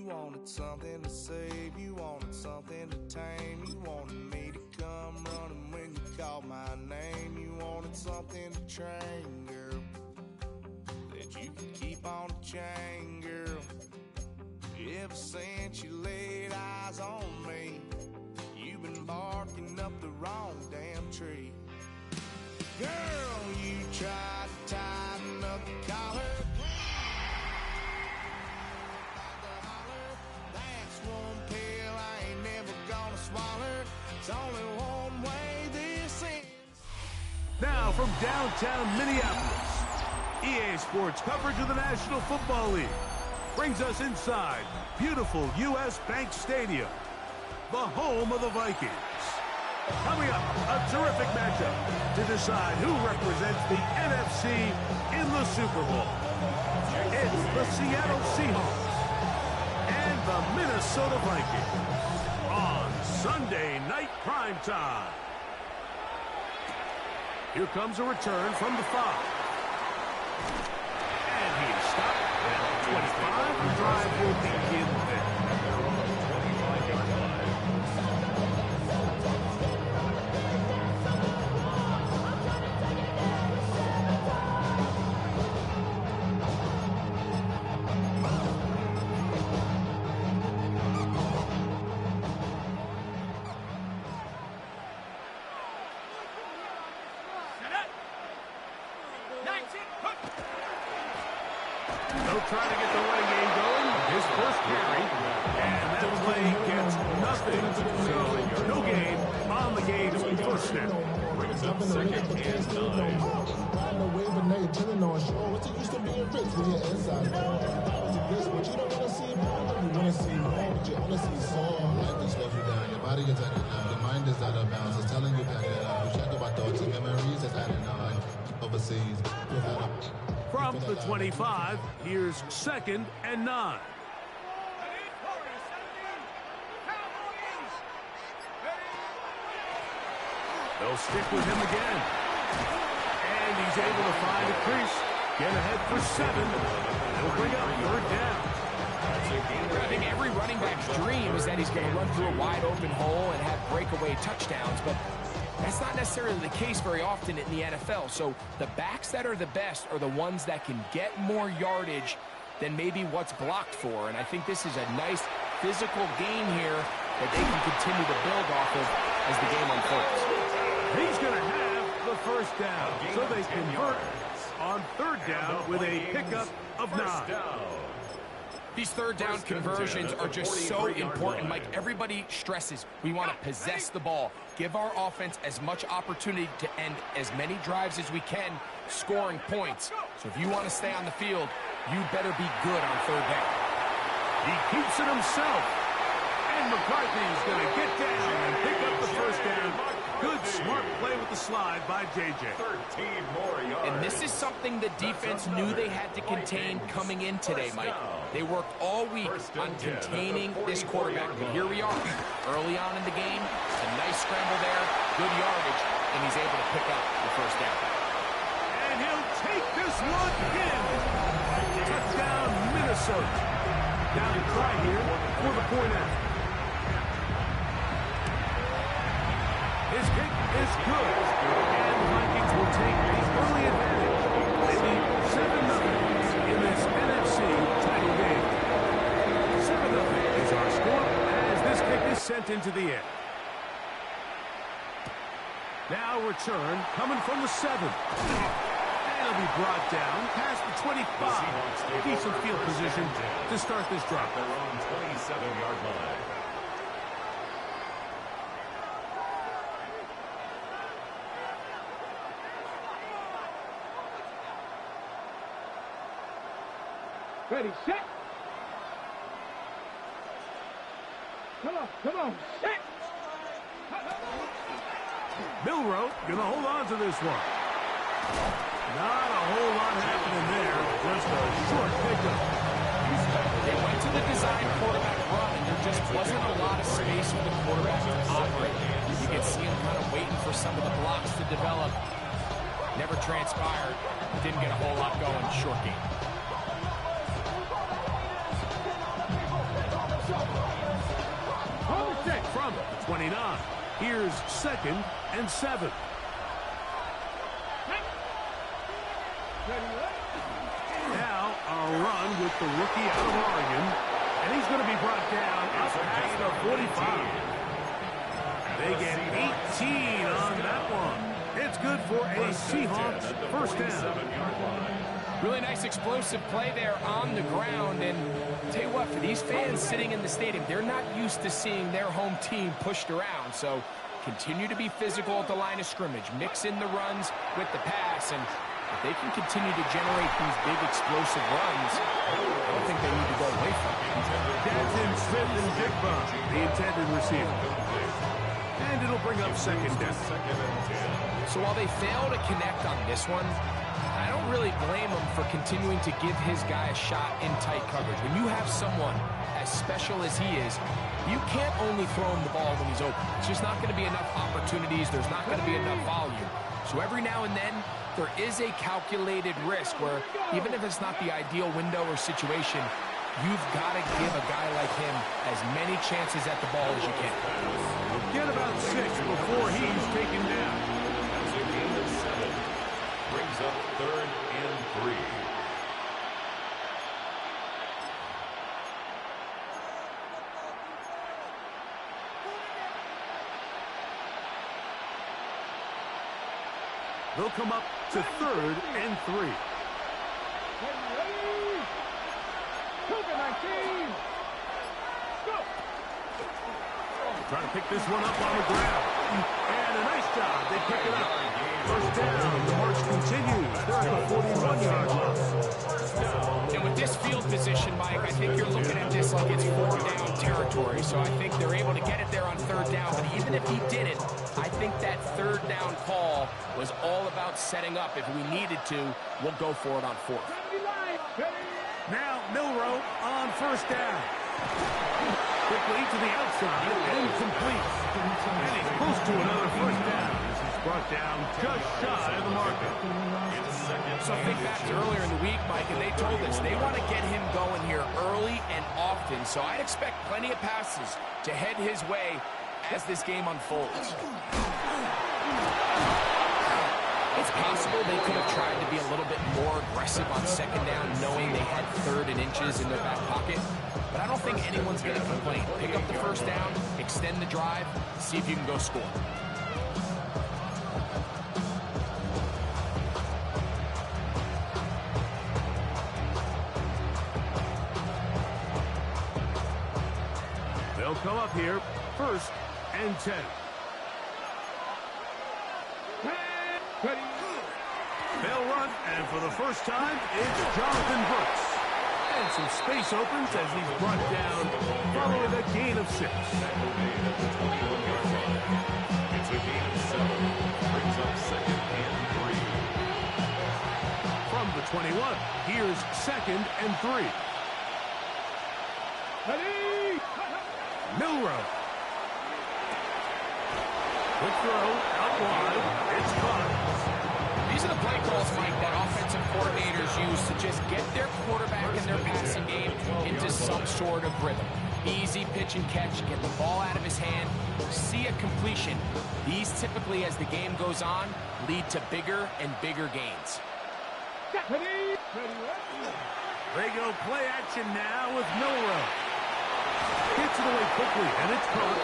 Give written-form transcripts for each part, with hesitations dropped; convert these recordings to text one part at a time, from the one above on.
You wanted something to save, you wanted something to tame. You wanted me to come running when you called my name. You wanted something to train, girl, that you could keep on the chain, girl. Ever since you laid eyes on me, you've been barking up the wrong damn tree. Girl, you tried to tighten up the collar. That's one pill I ain't never gonna swallow. It's only one way this ends. Now from downtown Minneapolis, EA Sports coverage of the National Football League brings us inside beautiful U.S. Bank Stadium, the home of the Vikings. Coming up, a terrific matchup to decide who represents the NFC in the Super Bowl. It's the Seattle Seahawks and the Minnesota Vikings on Sunday Night Primetime. Here comes a return from the 5. And he is stopped at 25. The drive will begin there. Trying to get the running game going. His first carry, and that play gets nothing. So no gain on the game. First down. Brings up second and 9. Riding away, but now you're telling on show. What's it used to being rich when you're inside? But you don't want to see more. You want to see more, but you only see some. Life can slow you down. Your body gets acting down. Your mind is out of bounds. It's telling you back it up. You check about thoughts and memories. It's adding on. Overseas. From the 25, here's 2nd and 9. They'll stick with him again. And he's able to find a crease. Get ahead for 7. They'll bring up 3rd down. I think every running back's dream is that he's going to run through a wide open hole and have breakaway touchdowns, but that's not necessarily the case very often in the NFL. So the backs that are the best are the ones that can get more yardage than maybe what's blocked for. And I think this is a nice physical gain here that they can continue to build off of as the game unfolds. He's going to have the 1st down. So they convert on 3rd down with a pickup of 9. These 3rd down conversions are just so important, Mike. Everybody stresses we want to possess the ball, give our offense as much opportunity to end as many drives as we can, scoring points. So if you want to stay on the field, you better be good on 3rd down. He keeps it himself. And McCarthy's going to get down and pick up the 1st down. Good, smart play with the slide by J.J. 13 more yards. And this is something the defense knew they had to contain coming in today, Mike. They worked all week on containing this quarterback. But here we are, early on in the game. A nice scramble there, good yardage, and he's able to pick up the 1st down. And he'll take this one in. Touchdown, Minnesota. Down to try here for the point out. His kick is good, and the Vikings will take the early advantage. They lead 7-0 in this NFC title game. 7-0 is our score as this kick is sent into the air. Now return coming from the 7. And it'll be brought down past the 25. Decent field position to start this drive. They're on 27-yard line. Ready, set. Come on, set. Milrow going to hold on to this one. Not a whole lot happening there. Just a short pickup. They went to the design quarterback run, and there just wasn't a lot of space for the quarterback to operate. You could see him kind of waiting for some of the blocks to develop. Never transpired. Didn't get a whole lot going. Short game. From the 29, here's 2nd and 7. Now a run with the rookie out of Oregon, and he's going to be brought down up past the 45. They get 18 on that one. It's good for a Seahawks first down. Really nice explosive play there on the ground. And I'll tell you what, for these fans sitting in the stadium, they're not used to seeing their home team pushed around. So continue to be physical at the line of scrimmage. Mix in the runs with the pass. And if they can continue to generate these big explosive runs, I don't think they need to go away from it. That's in Smith and Ggml, the intended receiver. And it'll bring up 2nd down. So while they fail to connect on this one, I don't really blame him for continuing to give his guy a shot in tight coverage. When you have someone as special as he is, you can't only throw him the ball when he's open. It's just not going to be enough opportunities. There's not going to be enough volume. So every now and then, there is a calculated risk where even if it's not the ideal window or situation, you've got to give a guy like him as many chances at the ball as you can. Get about 6 before he's taken down. That's a gain of 7. Brings up 3rd and 3. They'll come up to 3rd and 3. Trying to pick this one up on the ground. And a nice job. They pick it up. First down. The march continues. They're at the 41-yard line. And with this field position, Mike, I think you're looking at this like it's 4-down territory. So I think they're able to get it there on 3rd down. But even if he didn't, I think that 3rd down call was all about setting up. If we needed to, we'll go for it on 4th. Now Milroe on 1st down. Quickly to the outside and complete. And he's close to another 1st down. He's brought down just shy of the marker. So think back to earlier in the week, Mike, and they told us they want to get him going here early and often. So I'd expect plenty of passes to head his way as this game unfolds. It's possible they could have tried to be a little bit more aggressive on 2nd down, knowing they had 3rd and inches in their back pocket. But I don't think anyone's going to complain. Pick up the 1st down, extend the drive, see if you can go score. They'll come up here, 1st and 10. They'll run, and for the first time, it's Jonathan Brooks. And some space opens as he's brought down following a gain of 6. It's a gain of 7. Brings up 2nd and 3. From the 21, here's 2nd and 3. Milroe. Quick throw, out wide, it's caught. These are the play calls, Mike, that offensive coordinators use to just get their quarterback and their passing game into some sort of rhythm. Easy pitch and catch, get the ball out of his hand, see a completion. These typically, as the game goes on, lead to bigger and bigger gains. They go play action now with Milroe. Hits it away quickly, and it's caught.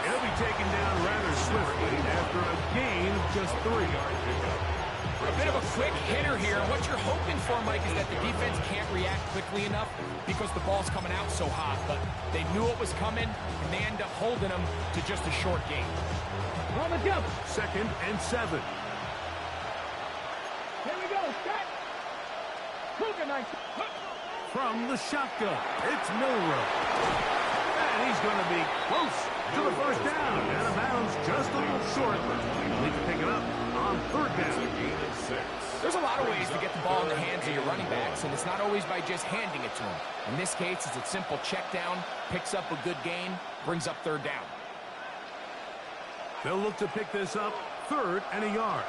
He'll be taken down rather swiftly after a gain of just 3. A bit of a quick hitter here. What you're hoping for, Mike, is that the defense can't react quickly enough because the ball's coming out so hot. But they knew it was coming, and they end up holding them to just a short gain. 2nd and 7. Here we go, set. From the shotgun, it's Milroe. And he's going to be close to the 1st down. Out of bounds just a little short. Need to pick it up on 3rd down. There's a lot of ways to get the ball in the hands of your running backs, and it's not always by just handing it to them. In this case, it's a simple check down, picks up a good gain, brings up 3rd down. They'll look to pick this up 3rd and a yard.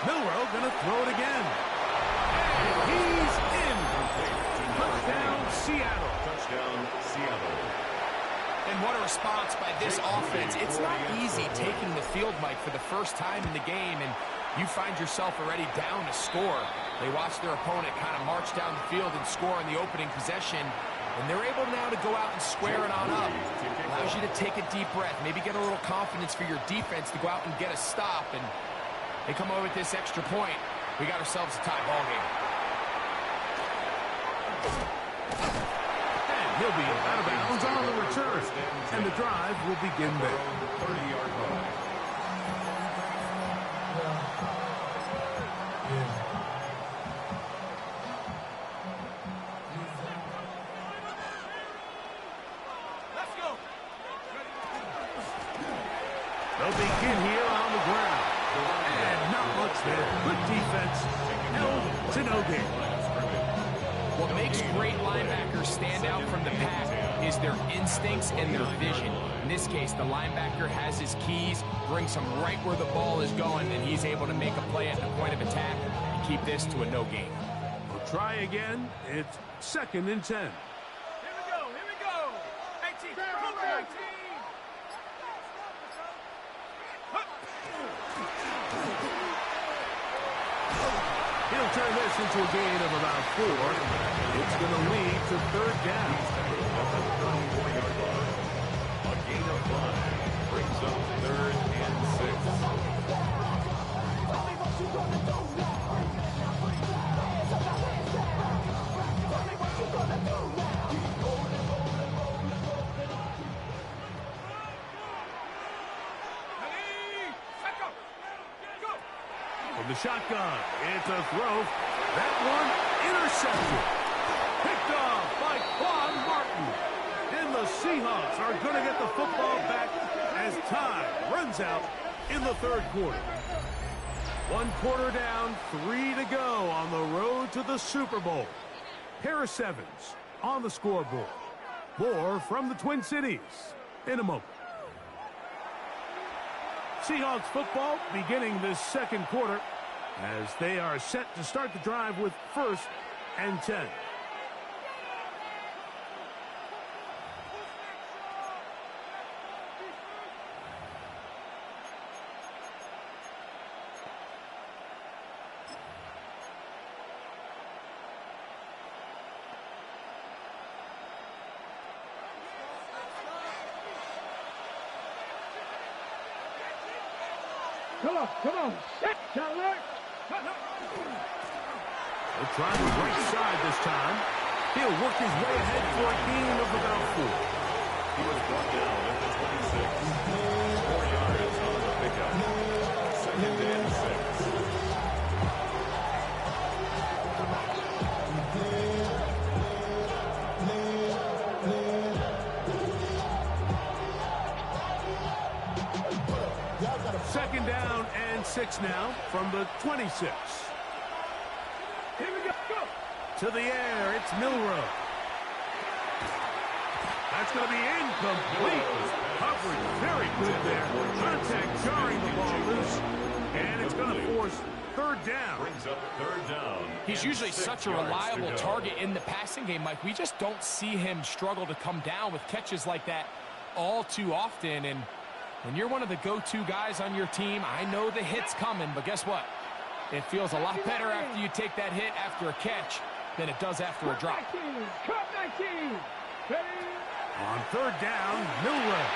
Milroe going to throw it again. And he's in. Touchdown, Seattle. Touchdown, Seattle. And what a response by this offense. It's not easy taking the field, Mike, for the first time in the game, and you find yourself already down to score. They watch their opponent kind of march down the field and score in the opening possession, and they're able now to go out and square it on up. Allows you to take a deep breath, maybe get a little confidence for your defense to go out and get a stop, and they come over with this extra point. We got ourselves a tie ball game. He'll be out of bounds on the return, and the drive will begin there. 30-yard line. Let's go. They'll begin here on the ground. And not much there. Good defense. Held to no gain. What makes great linebackers stand out from the pack is their instincts and their vision. In this case, the linebacker has his keys, brings him right where the ball is going, and he's able to make a play at the point of attack and keep this to a no gain. We'll try again. It's 2nd and 10. Here we go. 18. Come on, 18. He'll turn this into a gain of about 4. It's going to lead to 3rd down. A gain of 5 brings up 3rd and 6. From the shotgun, it's a throw. That one intercepted. Picked off by Quan Martin. And the Seahawks are going to get the football back as time runs out in the 3rd quarter. 1 quarter down, 3 to go on the road to the Super Bowl. Harris Evans on the scoreboard. More from the Twin Cities in a moment. Seahawks football beginning this 2nd quarter as they are set to start the drive with 1st and 10. Come on. Set, Chandler. They'll try the right side this time. He'll work his way ahead for a gain of about 4. He was brought down at the 26. 4 yards on the pickup. 2nd and 6. Second down and 6 now from the 26. Here we go. To the air, it's Milrow. That's going to be incomplete. Coverage very good there. Contact jarring the ball loose. And it's going to force 3rd down. Brings up 3rd down. He's usually such a reliable target in the passing game, Mike. We just don't see him struggle to come down with catches like that all too often. And when you're one of the go-to guys on your team, I know the hit's coming, but guess what? It feels a lot better after you take that hit after a catch than it does after a drop. Cut 19. Ready? On 3rd down, Milrow.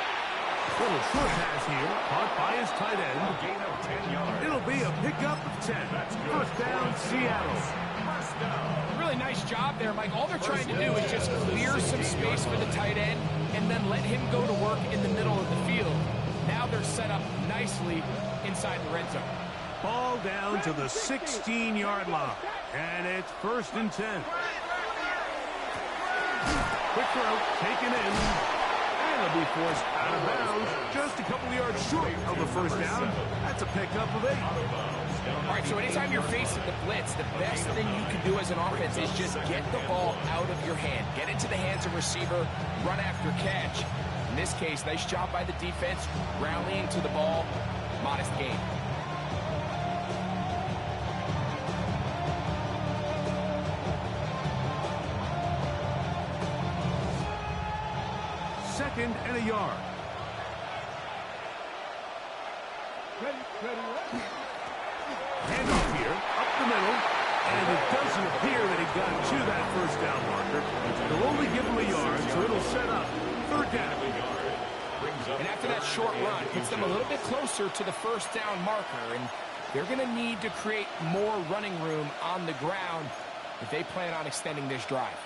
Little short pass here, caught by his tight end. Gain of 10 yards. It'll be a pickup of 10. 1st down, Seattle. 1st down. Really nice job there, Mike. All they're trying to do is just clear some space for the tight end and then let him go to work in the middle of the field. Now they're set up nicely inside the red zone. Ball down to the 16-yard line. And it's 1st and 10. Quick throw, taken in. And it'll be forced out of bounds. Just a couple of yards short of the 1st down. That's a pickup of 8. All right, so anytime you're facing the blitz, the best thing you can do as an offense is just get the ball out of your hand. Get into the hands of receiver, run after catch. In this case, nice job by the defense, rallying to the ball, modest gain. and a yard. Handoff here, up the middle, and it doesn't appear that he got to that first down marker. They'll only give him a yard, so it'll set up third down. And after that short run, puts them a little bit closer to the first down marker, and they're going to need to create more running room on the ground if they plan on extending this drive.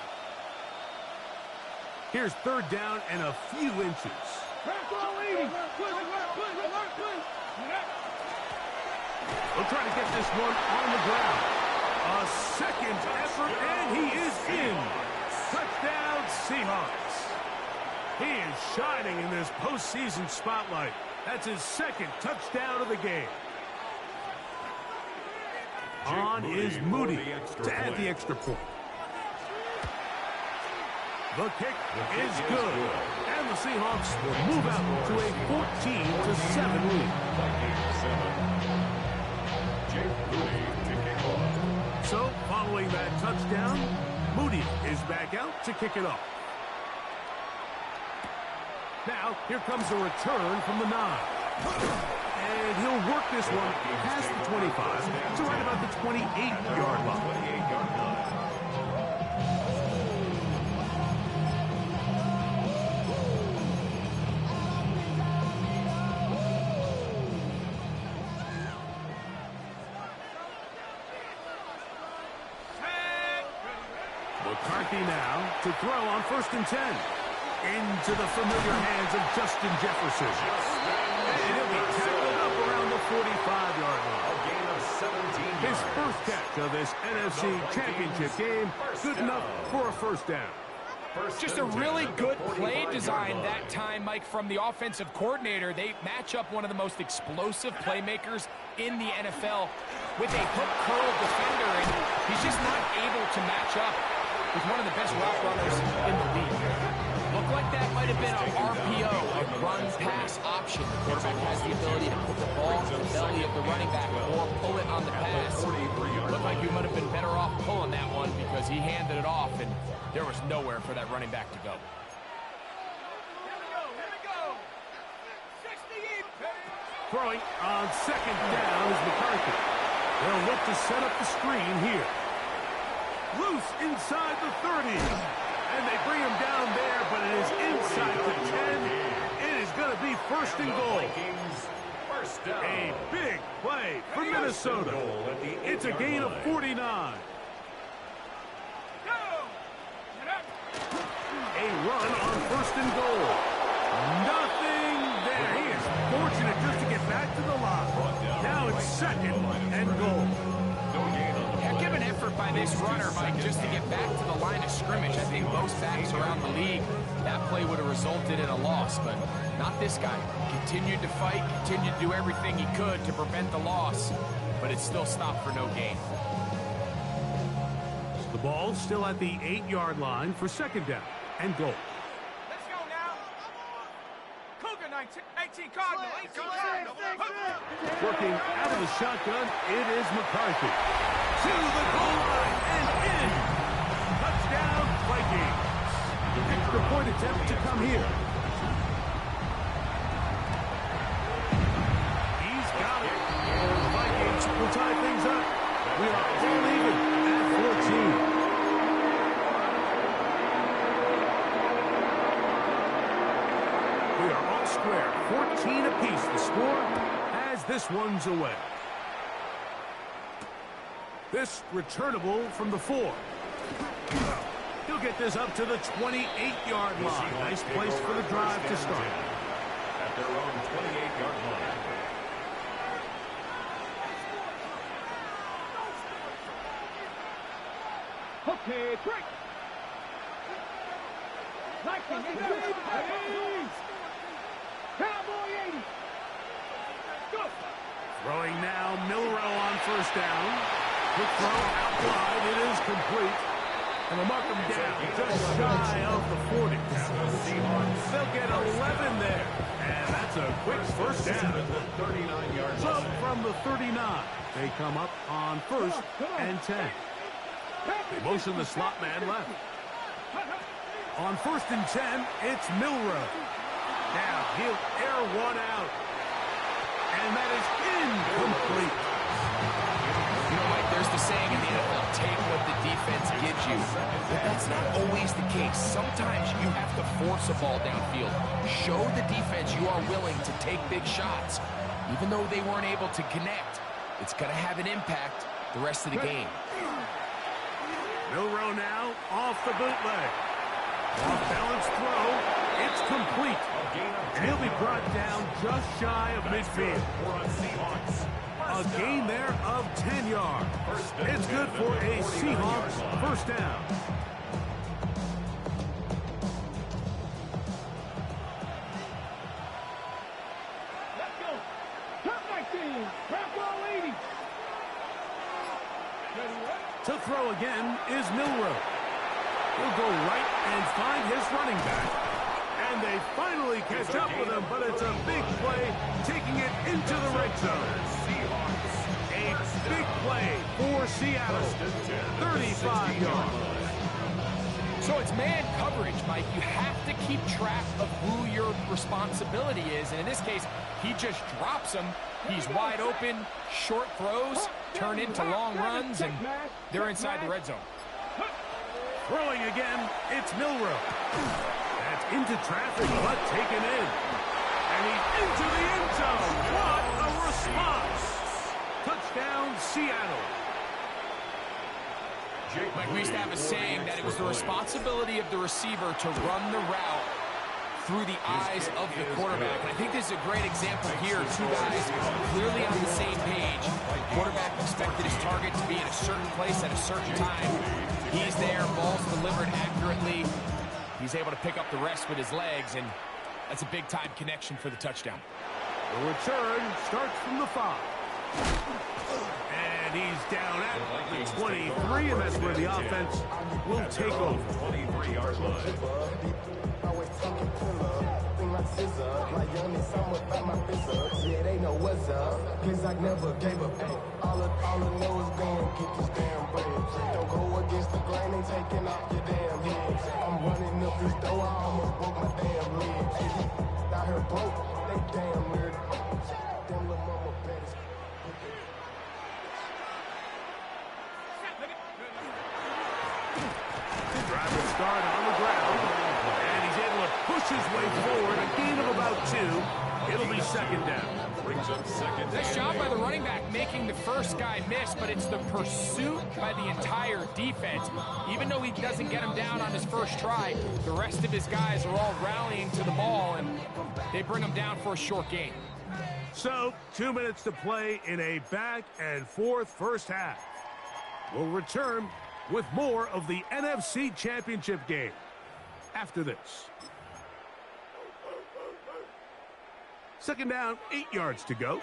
Here's third down and a few inches. We'll try to get this one on the ground. A second effort, and he is in. Touchdown, Seahawks. He is shining in this postseason spotlight. That's his second touchdown of the game. On is Moody to add the extra point. The kick is good. And the Seahawks will move out to a 14-7 lead. So, following that touchdown, Moody is back out to kick it off. Now, here comes a return from the 9. And he'll work this one past the 25 to right about the 28-yard line. McCarthy now to throw on 1st and 10. Into the familiar hands of Justin Jefferson. And he'll be tackled up around the 45-yard line. A gain of 17 yards. His first catch of this NFC Championship game. Good enough for a first down. Just a really good play design that time, Mike, from the offensive coordinator. They match up one of the most explosive playmakers in the NFL with a hook curl defender, and he's just not able to match up with one of the best route runners in the league. Looked like that might have been an RPO, a run-pass option. The quarterback has the ability to put the ball in the belly of the running back or pull it on the pass. Looked like he might have been better off pulling that one because he handed it off, and there was nowhere for that running back to go. Throwing on 2nd down is McCarthy. They'll look to set up the screen here. Loose inside the 30. And they bring him down there, but it is inside the 10. It is going to be 1st and goal. A big play for Minnesota. It's a gain of 49. A run on 1st and goal. Nothing there. He is fortunate just to get back to the line. Now it's 2nd and goal. Give an effort by this runner, Mike, just to get back to the line of scrimmage. I think most backs around the league, that play would have resulted in a loss, but not this guy. Continued to fight, continued to do everything he could to prevent the loss, but it still stopped for no gain. The ball still at the 8-yard line for 2nd down and goal. Let's go now. Cougar 18 Cardinal. Working out of the shotgun, it is McCarthy. To the goal line and in. Touchdown, Vikings. Extra point attempt to come here. He's got it. The Vikings will tie things up. We are all even at 14. We are all square. 14 apiece the score as this one's away. This returnable from the 4. He'll get this up to the 28-yard line. Nice place for the drive to start. At their own 28-yard line. Okay, break. Cowboy 80. Go. Throwing now, Milrow on 1st down. Quick throw out wide. It is complete. And they'll mark him down just shy of the 40. They'll get 11 there. And that's a quick first down. So from the 39, they come up on 1st and 10. They motion the slot man left. On 1st and 10, it's Milrow. Now he'll air one out. And that is incomplete. You know, Mike, there's the saying in the NFL, take what the defense gives you. But that's not always the case. Sometimes you have to force a ball downfield. Show the defense you are willing to take big shots. Even though they weren't able to connect, it's going to have an impact the rest of the game. Milroe now off the bootleg. Off-balance throw. It's complete. And he'll be brought down just shy of midfield. A gain there of 10 yards. It's good for a Seahawks first down. Let's go. Top 19. Crap ball 80. To throw again is Milroe. He'll go right and find his running back. And they finally catch up with him, but it's a big play, taking it into the red zone. A big play for Seattle. 35 yards. So it's man coverage, Mike. You have to keep track of who your responsibility is. And in this case, he just drops him. He's wide open. Short throws turn into long runs, and they're inside the red zone. Throwing again, it's Milroe. That's into traffic, but taken in. And he's into the end zone. What a response. Touchdown, Seattle. Mike, we used to have a saying that it was the responsibility of the receiver to run the route through the eyes of the quarterback. And I think this is a great example here. Two guys clearly on the same page. Quarterback expected his target to be in a certain place at a certain time. He's there, ball's delivered accurately. He's able to pick up the rest with his legs, and that's a big-time connection for the touchdown. The return starts from the 5. And he's down at the 23, and that's where the offense will take over. 23-yard line. Always talking pillar, thing like scissor, like young and some about my business. Yeah, they know what's up, cause I never gave up. Ay, all I know is going get this damn bread. Don't go against the grain, ain't taking off your damn head. I'm running up this door, I almost broke my damn leg. Out here broke, they damn weird. Damn little mama better. Driver start on the ground. And he's able to push his way forward. A gain of about 2. It'll be second down. Brings up second. Nice job by the running back making the first guy miss, but it's the pursuit by the entire defense. Even though he doesn't get him down on his first try, the rest of his guys are all rallying to the ball, and they bring him down for a short gain. So, 2 minutes to play in a back-and-forth first half. We'll return with more of the NFC Championship game after this. Second down, 8 yards to go.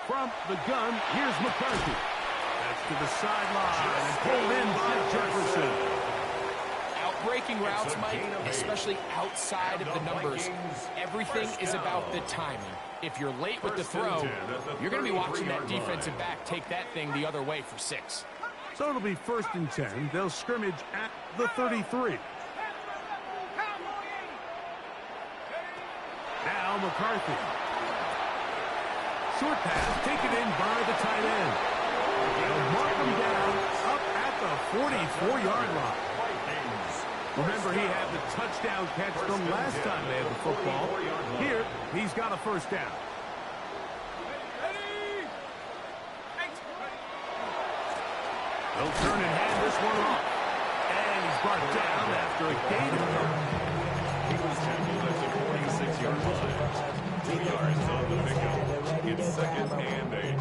From the gun, here's McCarthy. That's to the sideline and pulled in by Jefferson. Breaking routes, Mike, especially outside of the numbers, everything is about the timing. If you're late with the throw, you're going to be watching that defensive back take that thing the other way for 6. So it'll be 1st and 10. They'll scrimmage at the 33. Now McCarthy. Short pass taken in by the tight end. They'll mark him down up at the 44-yard line. Remember, he had the touchdown catch from last time they had the football. Here, he's got a first down. They'll turn and hand this one off. And he's brought down after a gain of 30. He was tackled at the 46-yard line. 2 yards on the pickup. It's second and 8.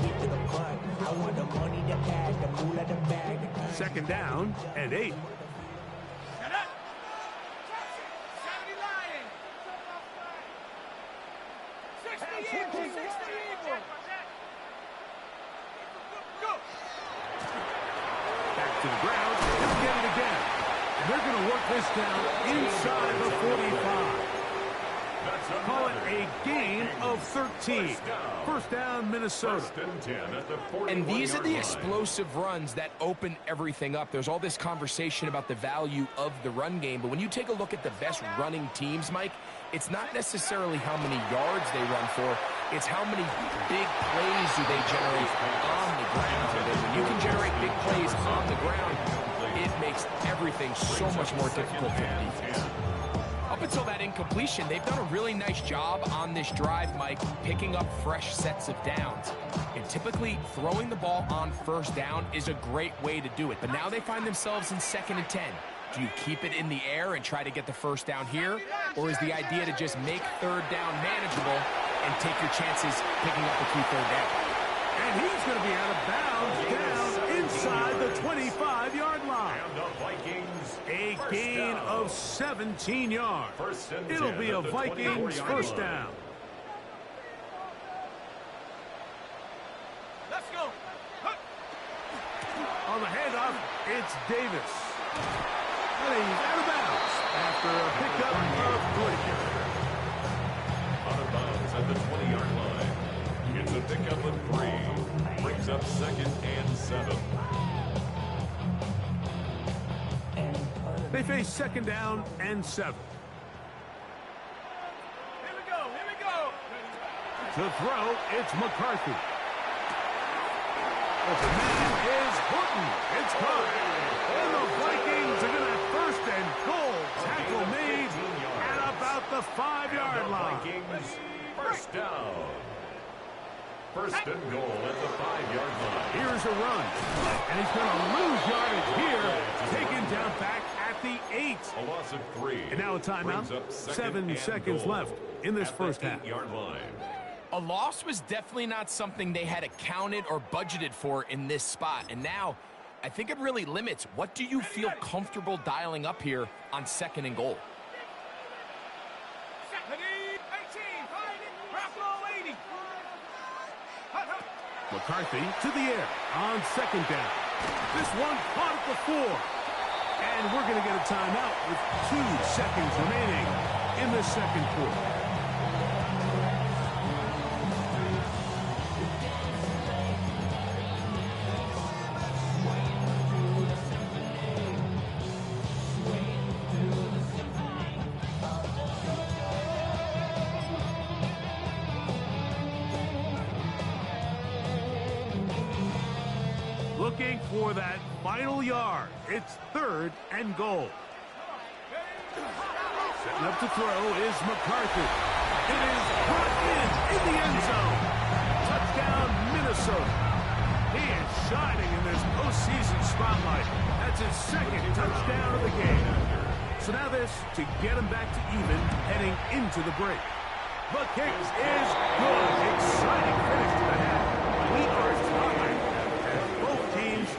Second down and 8. Back to the ground. He'll get it again. And they're going to work this down inside the 45. Call it a gain of 13. First down, Minnesota. And these are the explosive runs that open everything up. There's all this conversation about the value of the run game, but when you take a look at the best running teams, Mike, it's not necessarily how many yards they run for, it's how many big plays do they generate on the ground. And when you can generate big plays on the ground, it makes everything so much more difficult for the defense. Up until that incompletion, they've done a really nice job on this drive, Mike, picking up fresh sets of downs. And typically, throwing the ball on first down is a great way to do it. But now they find themselves in 2nd and 10. Do you keep it in the air and try to get the first down here? Or is the idea to just make 3rd down manageable and take your chances picking up a key 3rd down? And he's going to be out of bounds down inside the 25-yard line. A gain of 17 yards. It'll be a Vikings first down. Let's go. On the handoff, it's Davis. And he's out of bounds after a pickup of 3. Out of bounds at the 20-yard line. It's a pickup of 3. Brings up 2nd and 7. They face 2nd down and 7. Here we go. Here we go. To throw, it's McCarthy. Open man is Horton. It's caught. And the Vikings are going to have 1st and goal. Tackle made at about the 5-yard line. Vikings first down. 1st and goal at the 5-yard line. Here's a run. And he's going to lose yardage here. Taken down back at the 8. A loss of 3. And now a timeout. 7 seconds left in this first half. 8-yard line. A loss was definitely not something they had accounted or budgeted for in this spot. And now, I think it really limits what do you feel comfortable dialing up here on 2nd and goal. 18, Buffalo 80. McCarthy to the air on 2nd down. This one caught at the 4. And we're going to get a timeout with 2 seconds remaining in the 2nd quarter. Looking for that final yard. It's 3rd and goal. Setting up to throw is McCarthy. It is brought in the end zone. Touchdown, Minnesota. He is shining in this postseason spotlight. That's his 2nd touchdown of the game. So now this to get him back to even heading into the break. The kick is good. Exciting finish to the half. We are tied as both teams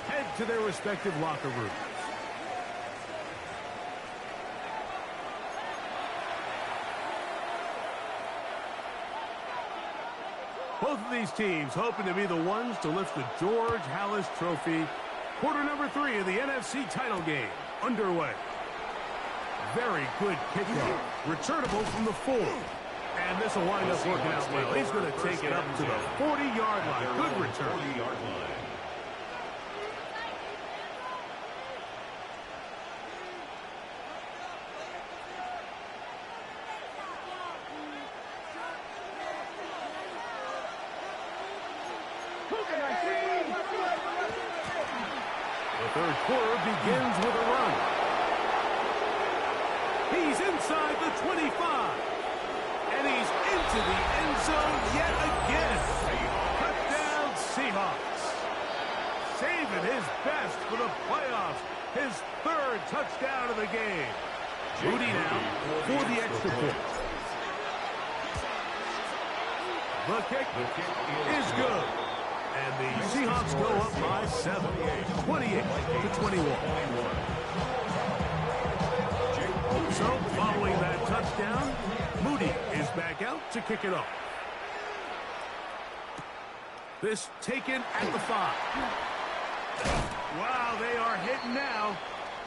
head to their respective locker rooms. Both of these teams hoping to be the ones to lift the George Halas Trophy. Quarter number 3 of the NFC title game underway. Very good kickoff. Returnable from the 4. And this will wind up working out well. He's going to take it up to the 40-yard line. Good return. 40-yard line. The 3rd quarter begins with a run. He's inside the 25. And he's into the end zone yet again. Touchdown Seahawks. Saving his best for the playoffs. His 3rd touchdown of the game. Moody now for the extra point. The kick is good. And the Seahawks go up by 7. 28-21. So, following that touchdown, Moody is back out to kick it off. This taken at the 5. Wow, they are hitting now.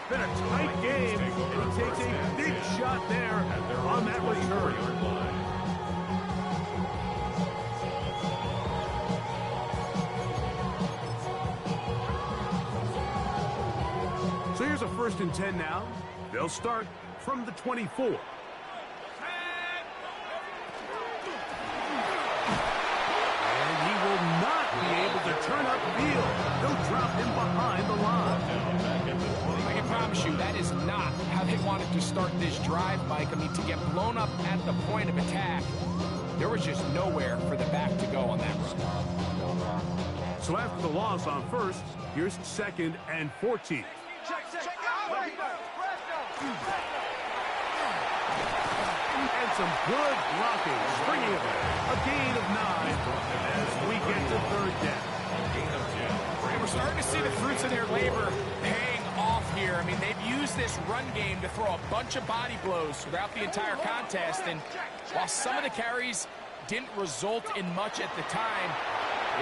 Been a tight game, and he takes a big shot there on that return. So here's a 1st and 10 now. They'll start from the 24. And he will not be able to turn upfield. They'll drop him behind the line. I can promise you that is not how they wanted to start this drive, Mike. I mean, to get blown up at the point of attack, there was just nowhere for the back to go on that run. So after the loss on 1st, here's 2nd and 14. And some good blocking, bringing it a gain of 9 as we get to 3rd down. And we're starting to see the fruits of their labor paying off here. I mean, they've used this run game to throw a bunch of body blows throughout the entire contest, and while some of the carries didn't result in much at the time,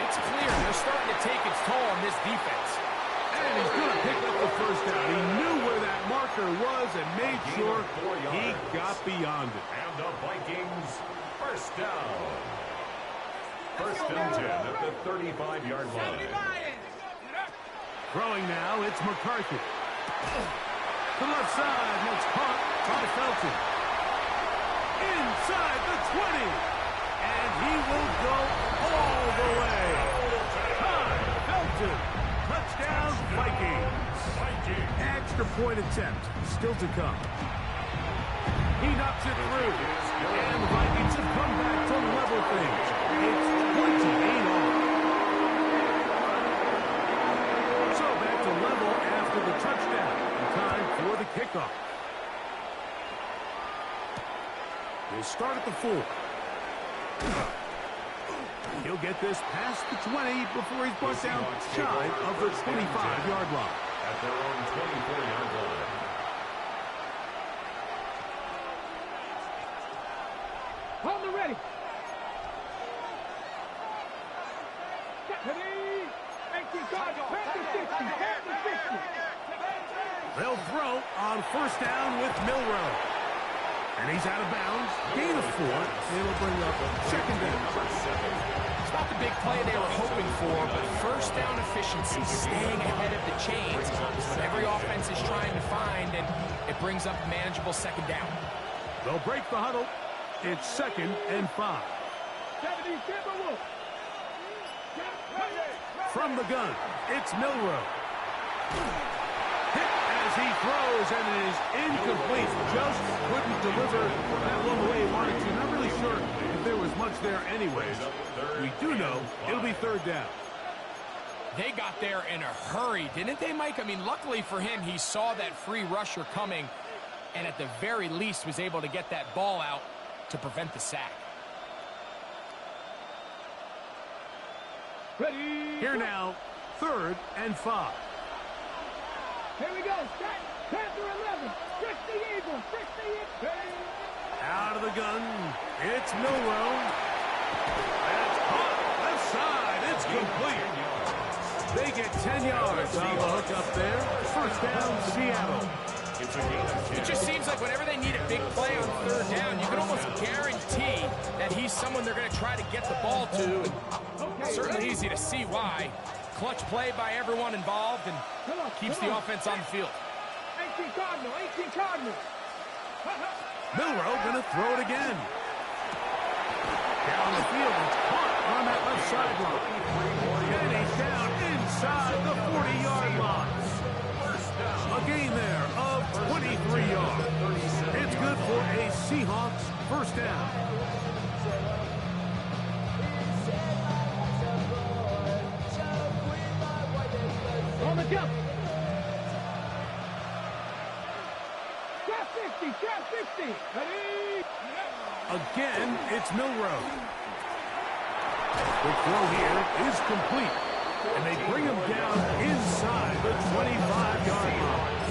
it's clear they're starting to take its toll on this defense. And he's going to pick up the 1st down. He knew where that marker was and made sure he got beyond it. And the Vikings, 1st down. 1st and 10 at the 35-yard line. Throwing now, it's McCarthy. To the left side, and it's caught by Felton. Inside the 20. And he will go all the way. Todd Felton. Touchdown, Vikings. Extra point attempt still to come. He knocks it through. And the Vikings have come back to level things. It's 28 all. So back to level after the touchdown. Time for the kickoff. They start at the 4. He'll get this past the 20 before he's brought down shy of the 25-yard line. At their own 24-yard line. Hold it ready. Ready. 18 cards. Pass the 60. Pass the 60. They'll throw on 1st down with Milroe. And he's out of bounds. Gain of 4. It'll bring up 2nd down. It's not the big play they were hoping for, but 1st down efficiency, staying ahead of the chains, is what every offense is trying to find, and it brings up a manageable 2nd down. They'll break the huddle. It's 2nd and 5. From the gun, it's Milroe. Hit as he throws, and it is incomplete. Just couldn't deliver that one the way he wanted to. Not really sure if there was much there anyways. We do know it'll be 3rd down. They got there in a hurry, didn't they, Mike? I mean, luckily for him, he saw that free rusher coming, and at the very least was able to get that ball out to prevent the sack. Ready. Here now, 3rd and 5. Here we go. Set. Panther 11. 60 Eagles. 60 Eagles. Out of the gun, it's Milroe. That's caught. Left side. It's complete. They get 10 yards on the hook up there. 1st down, Seattle. It just seems like whenever they need a big play on 3rd down, you can almost guarantee that he's someone they're going to try to get the ball to. And certainly easy to see why. Clutch play by everyone involved and keeps the offense on the field. 18 Cardinal. 18 Cardinal. Milroe going to throw it again. Down the field, it's caught on that left sideline. And he's down inside the 40-yard line. A gain there of 23 yards. It's good for a Seahawks 1st down. On the jump. Trap 60. Trap 60. Ready. Again, it's Milroe. The throw here is complete. And they bring him down inside the 25-yard line.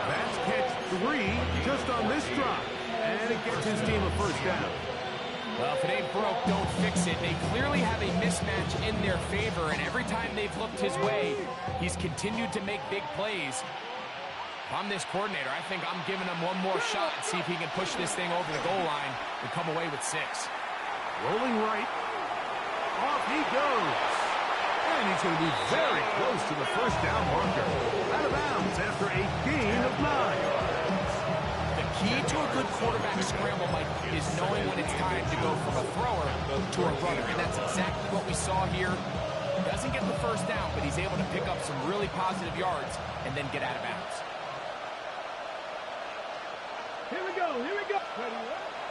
That's catch 3 just on this drive. And it gets his team a 1st down. Well, if it ain't broke, don't fix it. They clearly have a mismatch in their favor, and every time they've looked his way, he's continued to make big plays. If I'm this coordinator, I think I'm giving him one more shot and see if he can push this thing over the goal line and come away with 6. Rolling right. Off he goes. And he's going to be very close to the first down marker. Out of bounds after a gain of 9. The key to a good quarterback scramble, Mike, is knowing when it's time to go from a thrower to a runner. And that's exactly what we saw here. Doesn't get the first down, but he's able to pick up some really positive yards and then get out of bounds. Here we go, here we go.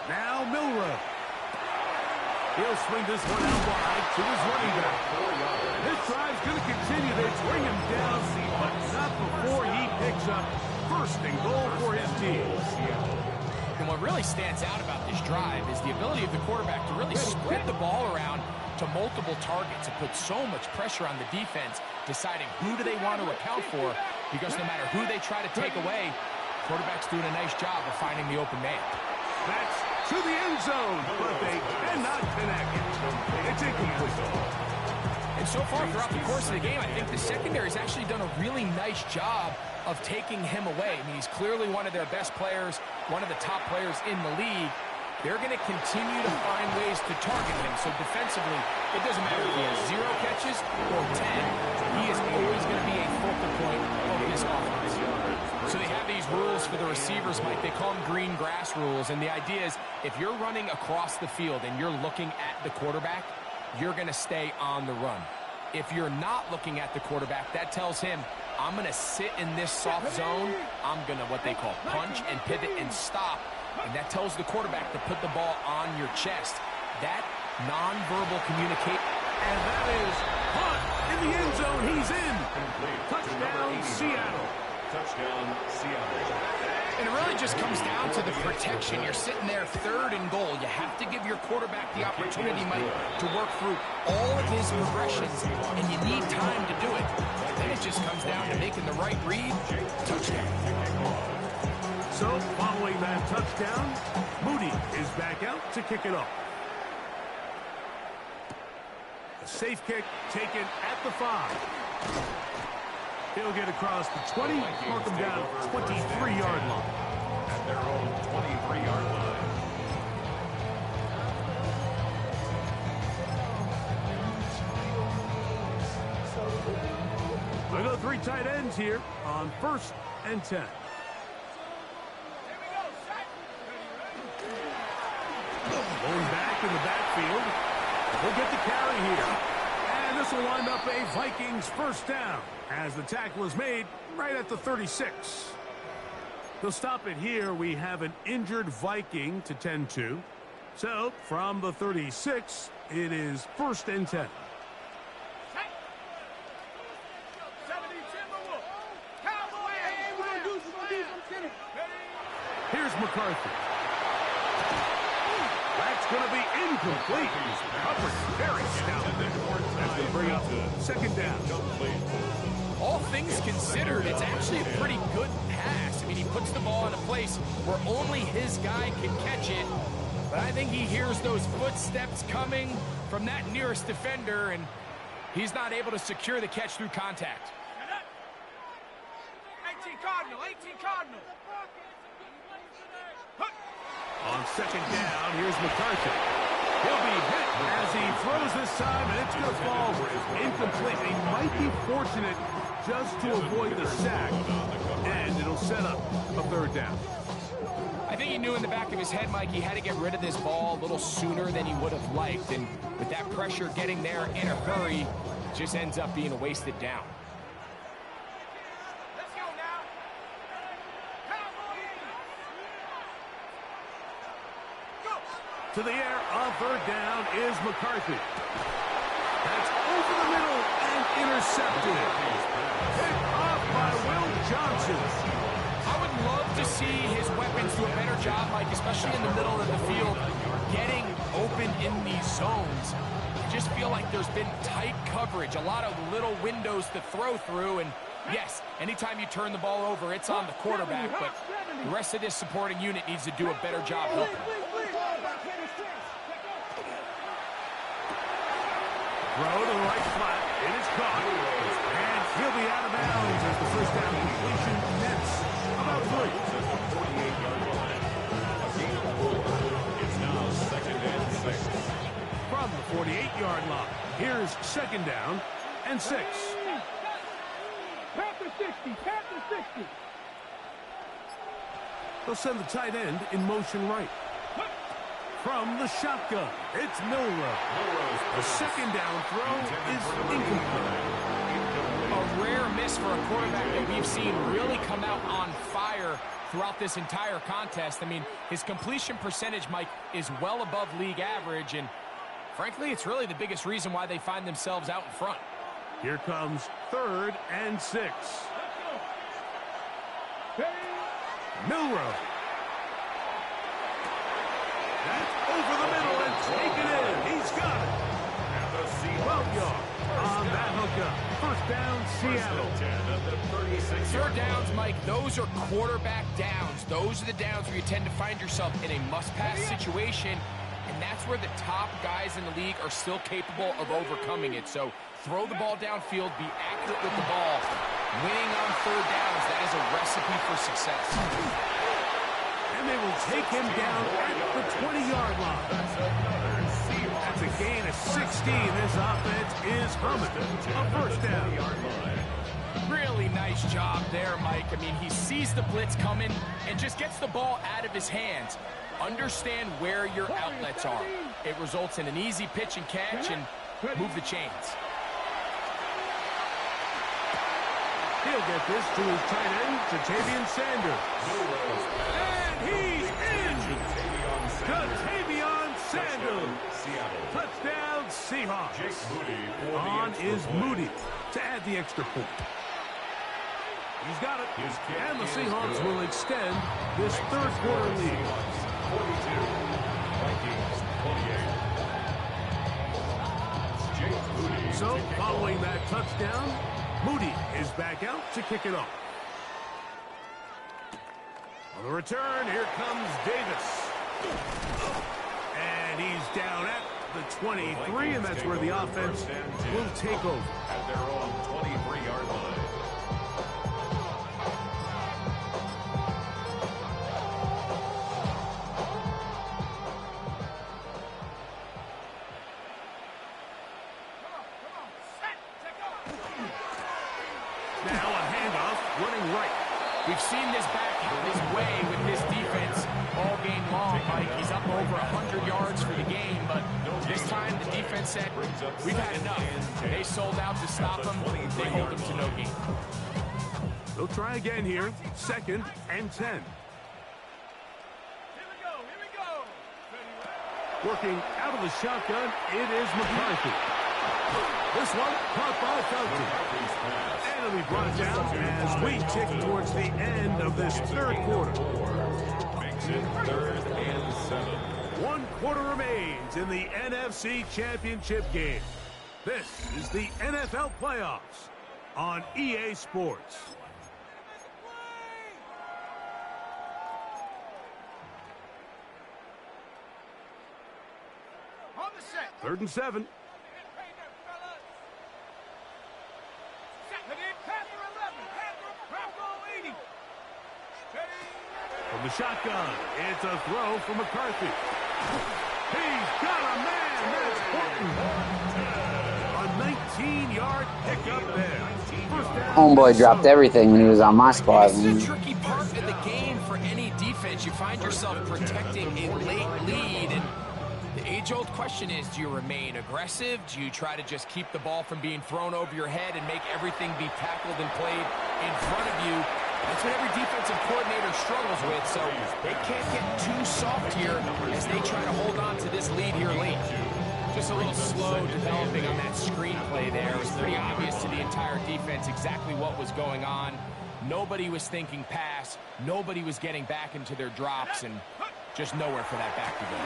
Now Milrow. He'll swing this one out wide to his running back. This drive's going to continue. They bring him down, but not before he picks up first and goal for his team. And what really stands out about this drive is the ability of the quarterback to really spread the ball around to multiple targets and put so much pressure on the defense, deciding who do they want to account for, because no matter who they try to take away, quarterback's doing a nice job of finding the open man. That's to the end zone, but they cannot connect. It's incomplete. And so far throughout the course of the game, I think the secondary's actually done a really nice job of taking him away. I mean, he's clearly one of their best players, one of the top players in the league. They're going to continue to find ways to target him. So defensively, it doesn't matter if he has 0 catches or 10. He is always going to be a focal point of this offense. So they have these rules for the receivers, Mike. They call them green grass rules. And the idea is if you're running across the field and you're looking at the quarterback, you're going to stay on the run. If you're not looking at the quarterback, that tells him, I'm going to sit in this soft zone. I'm going to what they call punch and pivot and stop. And that tells the quarterback to put the ball on your chest. That nonverbal communication. And that is punt in the end zone. He's in. Touchdown, Seattle. Touchdown, Seattle. And it really just comes down to the protection. You're sitting there 3rd and goal. You have to give your quarterback the opportunity, Mike, to work through all of his progressions, and you need time to do it. Then it just comes down to making the right read. Touchdown. So, following that touchdown, Moody is back out to kick it off. A safe kick taken at the 5. He'll get across the 20, mark him down 23-yard line. At their own 23-yard line. We go 3 tight ends here on 1st and 10. Going back in the backfield. He'll get the carry here. And this will wind up a Vikings first down as the tackle is made right at the 36. They'll stop it here. We have an injured Viking to tend to. So, from the 36, it is 1st and 10. Here's McCarthy. That's going to be incomplete. Covered very stoutly. That's going to bring up 2nd down. All things considered, it's actually a pretty good pass. I mean, he puts the ball in a place where only his guy can catch it. But I think he hears those footsteps coming from that nearest defender, and he's not able to secure the catch through contact. 18 Cardinal, 18 Cardinal. On 2nd down, here's McCarthy. He'll be hit as he throws this time, and it's going to fall incomplete. He might be fortunate just to avoid the sack, and it'll set up a 3rd down. I think he knew in the back of his head, Mike, he had to get rid of this ball a little sooner than he would have liked. And with that pressure getting there in a hurry, it just ends up being a wasted down. Let's go now. To the air on 3rd down is McCarthy. That's over the middle and intercepted. Picked off by Will Johnson. I would love to see his weapons do a better job, Mike, especially in the middle of the field, getting open in these zones. I just feel like there's been tight coverage, a lot of little windows to throw through, and yes, anytime you turn the ball over, it's on the quarterback, but the rest of this supporting unit needs to do a better job helping. Throw to the right flat. It is caught. And he'll be out of bounds as the first down completion nets a about 3. At the 48-yard line. A gain of 4. It's now 2nd and 6. From the 48-yard line, here's 2nd down and 6. Panther 60, Panther 60. They'll send the tight end in motion right. From the shotgun, it's Milrow. The 2nd down throw is incomplete. A rare miss for a quarterback that we've seen really come out on fire throughout this entire contest. I mean, his completion percentage, Mike, is well above league average, and frankly, it's really the biggest reason why they find themselves out in front. Here comes 3rd and 6. Milrow. That's over the middle and taken in. He's got it. 12 yards on that hookup. 1st down, Seattle. 3rd downs, Mike, those are quarterback downs. Those are the downs where you tend to find yourself in a must-pass situation, and that's where the top guys in the league are still capable of overcoming it. So throw the ball downfield, be accurate with the ball. Winning on 3rd downs, that is a recipe for success. And they will take him down at the 20-yard line. That's a gain of 16. This offense is humming. A 1st down. Really nice job there, Mike. I mean, he sees the blitz coming and just gets the ball out of his hands. Understand where your outlets are. It results in an easy pitch and catch and move the chains. He'll get this to his tight end, Ja'Tavion Sanders. And he's in! Ja'Tavion Sanders. Touchdown, Seahawks. On is Moody to add the extra point. He's got it. And the Seahawks will extend this 3rd quarter lead. 42. Vikings 28. So, following that touchdown, Moody is back out to kick it off. On the return, here comes Davis. And he's down at the 23, and that's where the offense will take over. At their own 23-yard line. Now a handoff running right. We've seen this back his way with this defense all game long, Mike. He's up over 100 yards for the game, but this time the defense said, we've had enough. They sold out to stop him. They hold him to no gain. They'll try again here. 2nd and 10. Working out of the shotgun, it is McCarthy. This one caught by Felton. And it'll be brought down as we tick towards the end of this 3rd quarter. Makes it 3rd and 7. 1 quarter remains in the NFC Championship game. This is the NFL Playoffs on EA Sports. On the set. 3rd and 7. From the shotgun, it's a throw from McCarthy. He's got a man. That's Horton. A 19-yard pickup there. Homeboy dropped everything when he was on my spot. This is a tricky part of the game for any defense. You find yourself protecting a late lead, and the age-old question is, do you remain aggressive? Do you try to just keep the ball from being thrown over your head and make everything be tackled and played in front of you? That's what every defensive coordinator struggles with, so they can't get too soft here as they try to hold on to this lead here late. Just a little slow developing on that screenplay there. It was pretty obvious to the entire defense exactly what was going on. Nobody was thinking pass. Nobody was getting back into their drops, and just nowhere for that back to go.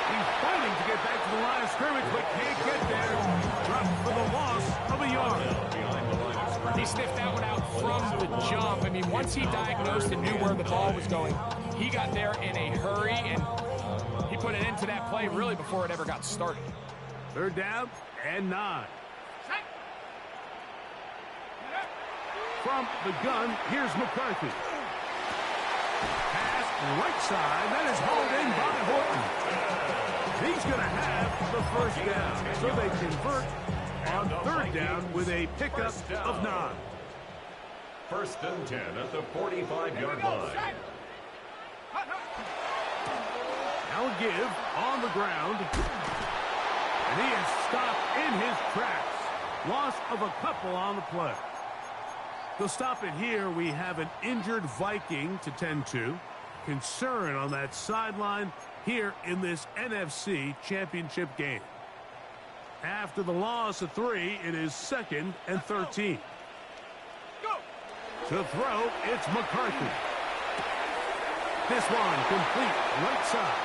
He's fighting to get back to the line of scrimmage, but can't get there. Dropped for the loss of a yard. He sniffed that one out from the jump. I mean, once he diagnosed and knew where the ball was going, he got there in a hurry, and he put an end to that play really before it ever got started. 3rd down and 9. From the gun, here's McCarthy. Pass right side. That is hauled in by Horton. He's going to have the first down. So they convert on third down with a pickup of 9. First and 10 at the 45-yard line. Now a give on the ground. And he is stopped in his tracks. Loss of a couple on the play. They'll stop it here. We have an injured Viking to tend to. Concern on that sideline here in this NFC Championship game. After the loss of 3, it is 2nd and 13. To throw, it's McCarthy. This one complete right side.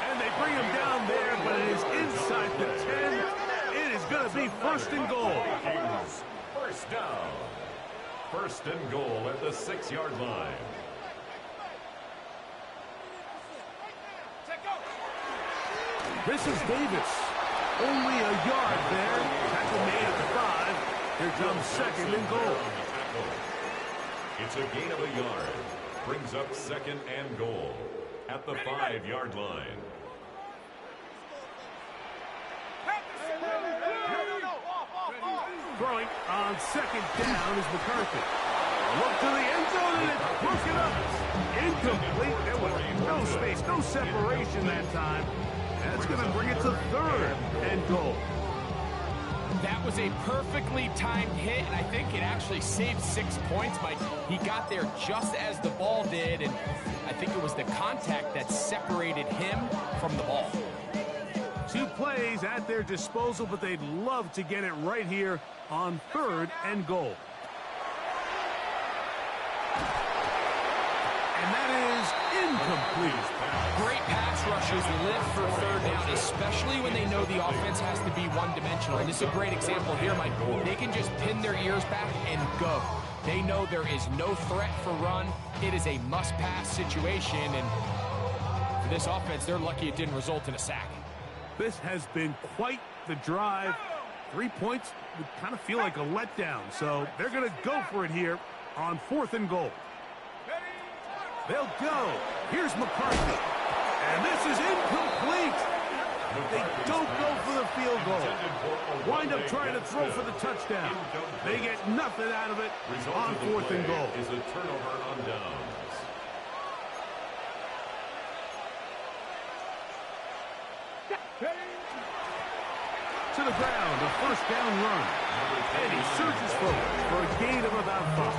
And they bring him down there, but it is inside the 10. It is going to be 1st and goal. First down. 1st and goal at the 6-yard line. This is Davis. Only a yard there. Tackle made at the 5. Here comes 2nd and goal. It's a gain of a yard. Brings up 2nd and goal at the 5-yard line. Throwing on 2nd down is McCarthy. Look to the end zone and it's broken up. Incomplete. There was no space, no separation that time. That's going to bring it to 3rd and goal. That was a perfectly timed hit, and I think it actually saved 6 points, Mike. He got there just as the ball did, and I think it was the contact that separated him from the ball. 2 plays at their disposal, but they'd love to get it right here on 3rd and goal. And that is incomplete. Great pass rushes live for 3rd down, especially when they know the offense has to be one-dimensional. And this is a great example here, Mike. They can just pin their ears back and go. They know there is no threat for run. It is a must-pass situation, and for this offense, they're lucky it didn't result in a sack. This has been quite the drive. 3 points would kind of feel like a letdown, so they're going to go for it here on 4th and goal. They'll go. Here's McCarthy. And this is incomplete. They don't go for the field goal. Wind up trying to throw for the touchdown. They get nothing out of it on 4th and goal. Is a turnover on downs. To the ground, a 1st down run. And he surges forward for a gain of about 5.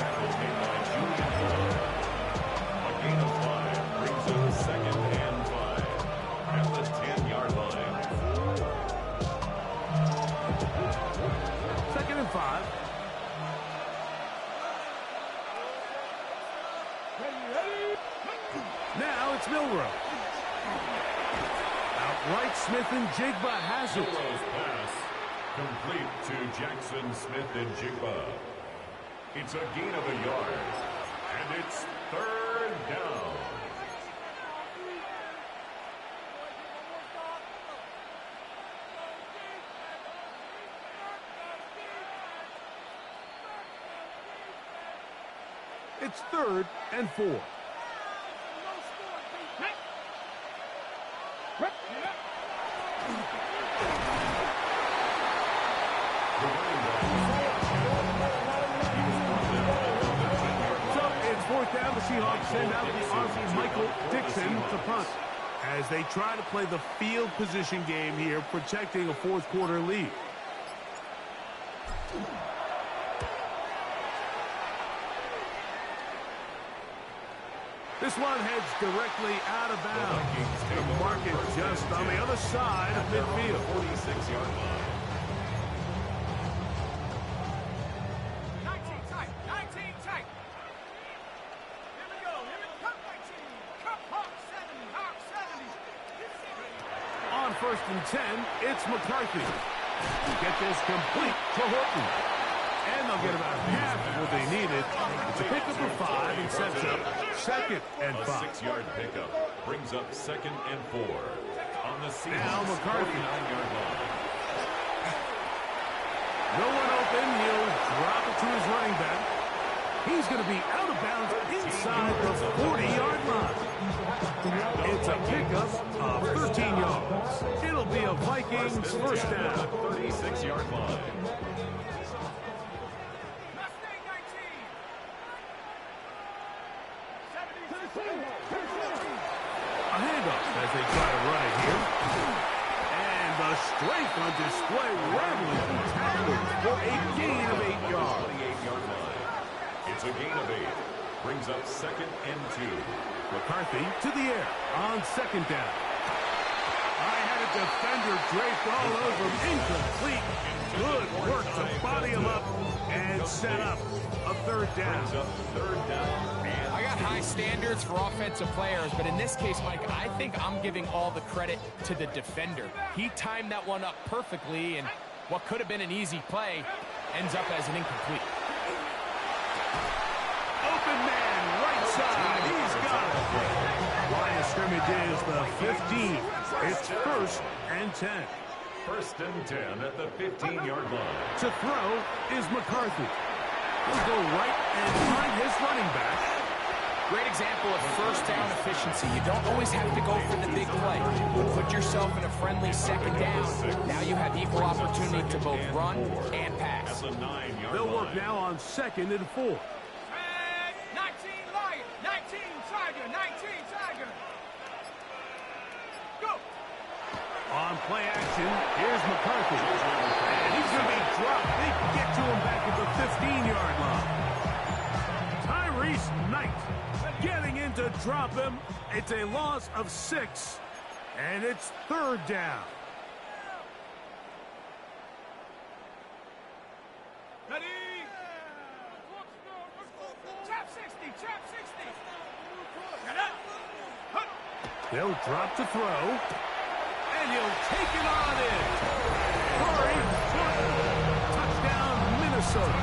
A gain of 5 brings up 2nd and 5 at the 10-yard line. 2nd and 5. Now it's Milrow. Outright, Smith and Jigba has it. Milrow's pass complete to Jackson Smith and Jigba. It's a gain of a yard, and it's 3rd down. It's 3rd and 4. Down, the Seahawks send out the Aussie Michael Dixon to punt as they try to play the field position game here, protecting a 4th quarter lead. This one heads directly out of bounds. The market just on the other side of midfield. 46-yard line. On 1st and 10, it's McCarthy. Get this complete to Horton. And they'll get about half of what they needed. It's a pickup of 5 and sets up 2nd and 5. A 6-yard pickup brings up 2nd and 4 on the Seahawks. Now McCarthy. 49-yard line. No one open. He'll drop it his running back. He's going to be out of bounds inside the 40-yard line. It's a pickup of 13 yards. It'll be a Vikings first down. 36-yard line. A handoff as they try to run it here. And the strength on display, rattling through tacklers for a gain of 8 yards. 28-yard line. It's a gain of 8. Brings up 2nd and 2. McCarthy to the air on 2nd down. I had a defender draped all over him. Incomplete. Good work to body him up and set up a 3rd down. Brings up 3rd down. I got high standards for offensive players, but in this case, Mike, I think I'm giving all the credit to the defender. He timed that one up perfectly, and what could have been an easy play ends up as an incomplete. Open man, right side. He's got it. Line of scrimmage is the 15. It's 1st and 10. 1st and 10 at the 15-yard line. To throw is McCarthy. He'll go right and find his running back. Great example of first down efficiency. You don't always have to go for the big play. Put yourself in a friendly 2nd down. Now you have equal opportunity to both run and pass. That's a 9-yard They'll line. work now on 2nd and 4. 19 Lion, 19 Tiger, 19 Tiger. Go. On play action, here's McCarthy. And he's going to be dropped. They get to him back at the 15-yard line. Tyrese Knight getting in to drop him. It's a loss of 6, and it's 3rd down. Ready? Trap 60, trap 60. Get up. Hut. They'll drop to throw, and he'll take it on in. Curry, touchdown, Minnesota.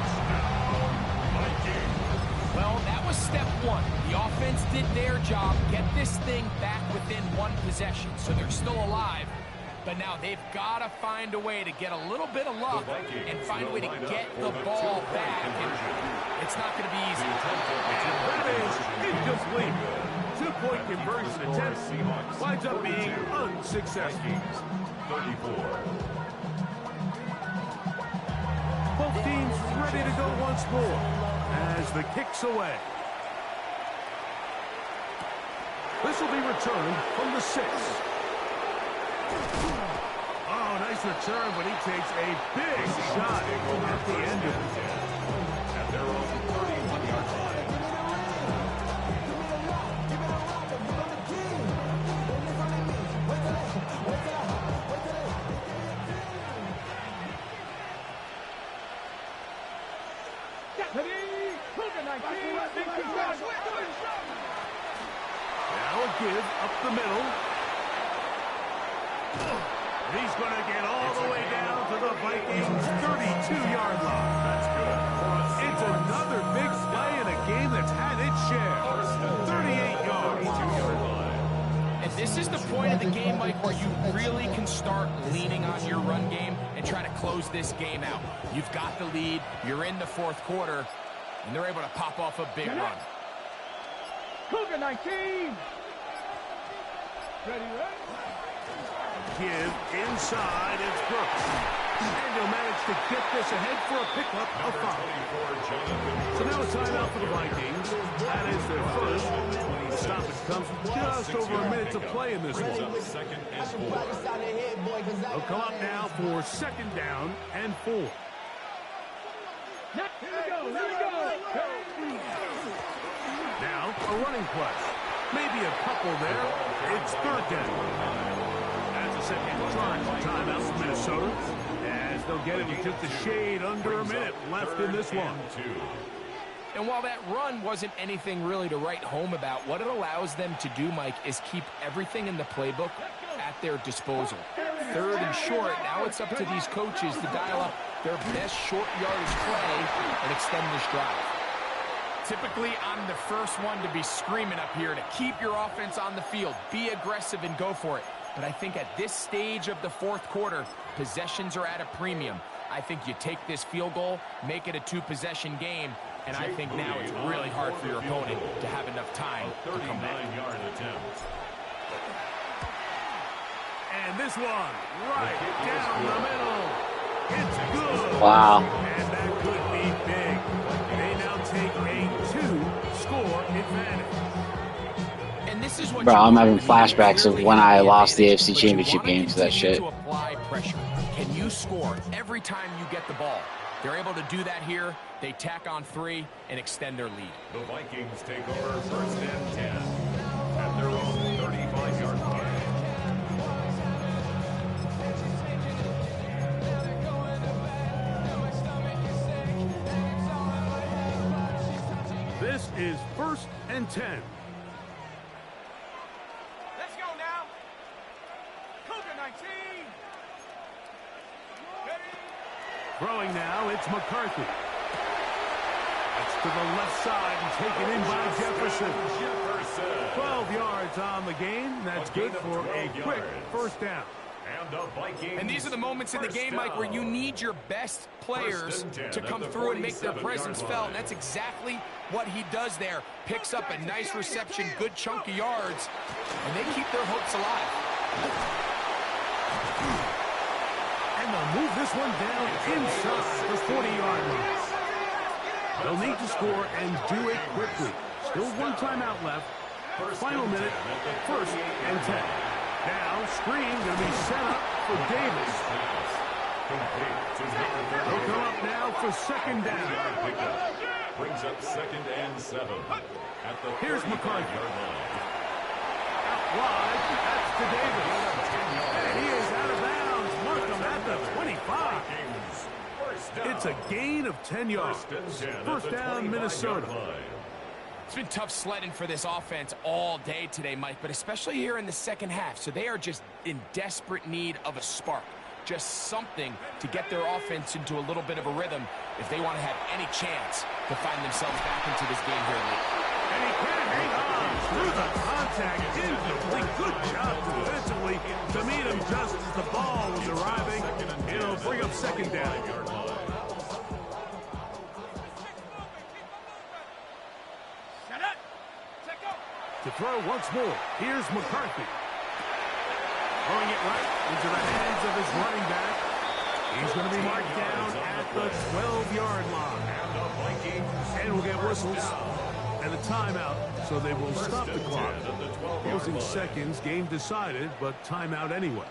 Well, that was step 1. The offense did their job, get this thing back within 1 possession, so they're still alive. But now they've got to find a way to get a little bit of luck and find a way to get the ball back. And it's not going to be easy. That is incomplete. 2-point conversion attempt winds up being unsuccessful. 34. Both teams ready to go once more as the kick's away. This will be returned from the 6. Oh, nice return, but he takes a big shot at the end of it. At their own 31-yard line. Now a give up the middle. He's going to get all the way down to the Vikings' 32-yard line. That's good. It's another big play in a game that's had its share. 38 yards. 2-yard line. And this is the point of the game, Mike, where you really can start leaning on your run game and try to close this game out. You've got the lead, you're in the 4th quarter, and they're able to pop off a big run. Cougar 19. Ready, right? Give inside, it's Brooks. And he'll manage to get this ahead for a pickup of 5. So now a timeout for the Vikings. That is their first. The stoppage comes with just over a minute to play in this one. 2nd and 4. They'll come up now for 2nd down and 4. Here we go, here we go. Now a running play. Maybe a couple there. It's 3rd down. That's a 2nd timeout for Minnesota. As they'll get it with just a shade under a minute left in this one. And while that run wasn't anything really to write home about, what it allows them to do, Mike, is keep everything in the playbook at their disposal. 3rd and short, now it's up to these coaches to dial up their best short yardage play and extend this drive. Typically, I'm the first one to be screaming up here to keep your offense on the field. Be aggressive and go for it. But I think at this stage of the fourth quarter, possessions are at a premium. I think you take this field goal, make it a two-possession game, and I think now it's really hard for your opponent to have enough time to come back. 39-yard attempt. And this one, right down the middle. It's good. Wow. And that could be big. They now take a 2-score advantage. And this is what Bro, I'm you having want. flashbacks of when I lost the AFC But you Championship wanna game to that continue shit. to apply pressure. Can you score every time you get the ball? They're able to do that here. They tack on 3 and extend their lead. The Vikings take over first and 10 at their own 35-yard line. This is first and 10. Let's go now. Cougar 19. Throwing now, it's McCarthy. That's to the left side and taken in by Jefferson. 12 yards on the game. That's good for a quick first down. And these are the moments in the game, Mike, where you need your best players to come through and make their presence felt. And that's exactly what he does there. Picks up a nice reception, good chunk of yards, and they keep their hopes alive. And they'll move this one down inside the 40-yard line. They'll need to score and do it quickly. Still one timeout left. Final minute, first and 10. Now, screen going to be set up for Davis. They'll come up now for second down. Brings up second and 7 at the Here's McCarthy. Out wide, that's to Davis. And he is out of bounds. Mark him at the 25. It's a gain of 10 yards. First down, Minnesota. It's been tough sledding for this offense all day today, Mike, but especially here in the second half. So they are just in desperate need of a spark. Just something to get their offense into a little bit of a rhythm if they want to have any chance to find themselves back into this game here late. And he can't hang on through the contact. Incomplete. Good job defensively to meet him just as the ball was arriving. It'll bring up second down. To throw once more, here's McCarthy. Throwing it right into the hands of his running back. He's going to be marked down at the 12-yard line. And we'll get whistles and a timeout, so they will stop the clock. Closing seconds, game decided, but timeout anyway.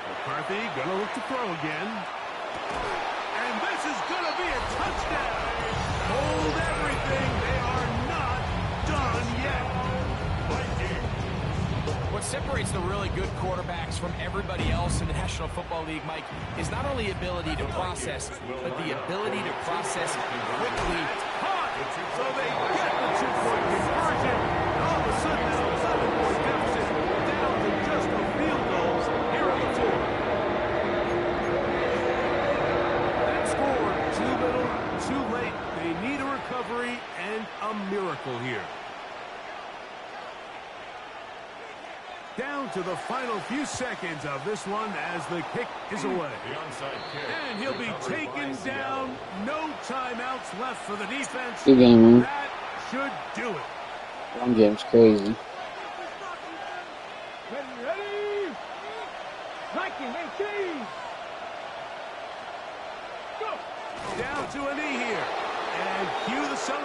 McCarthy going to look to throw again. And this is going to be a touchdown. Hold everything. They are not done yet. What separates the really good quarterbacks from everybody else in the National Football League, Mike, is not only ability to process, but the ability to process quickly. So they get the 2-point conversion. And all of a sudden, now a 7-point deficit down to just a field goal here at the 2. That score, too little, too late. They need a recovery and a miracle here. Down to the final few seconds of this one as the kick is away. And he'll be taken down. No timeouts left for the defense. Good game, man. That should do it. Run game's crazy. Ready? Viking 18. Go. Down to a knee here. And cue the celebration.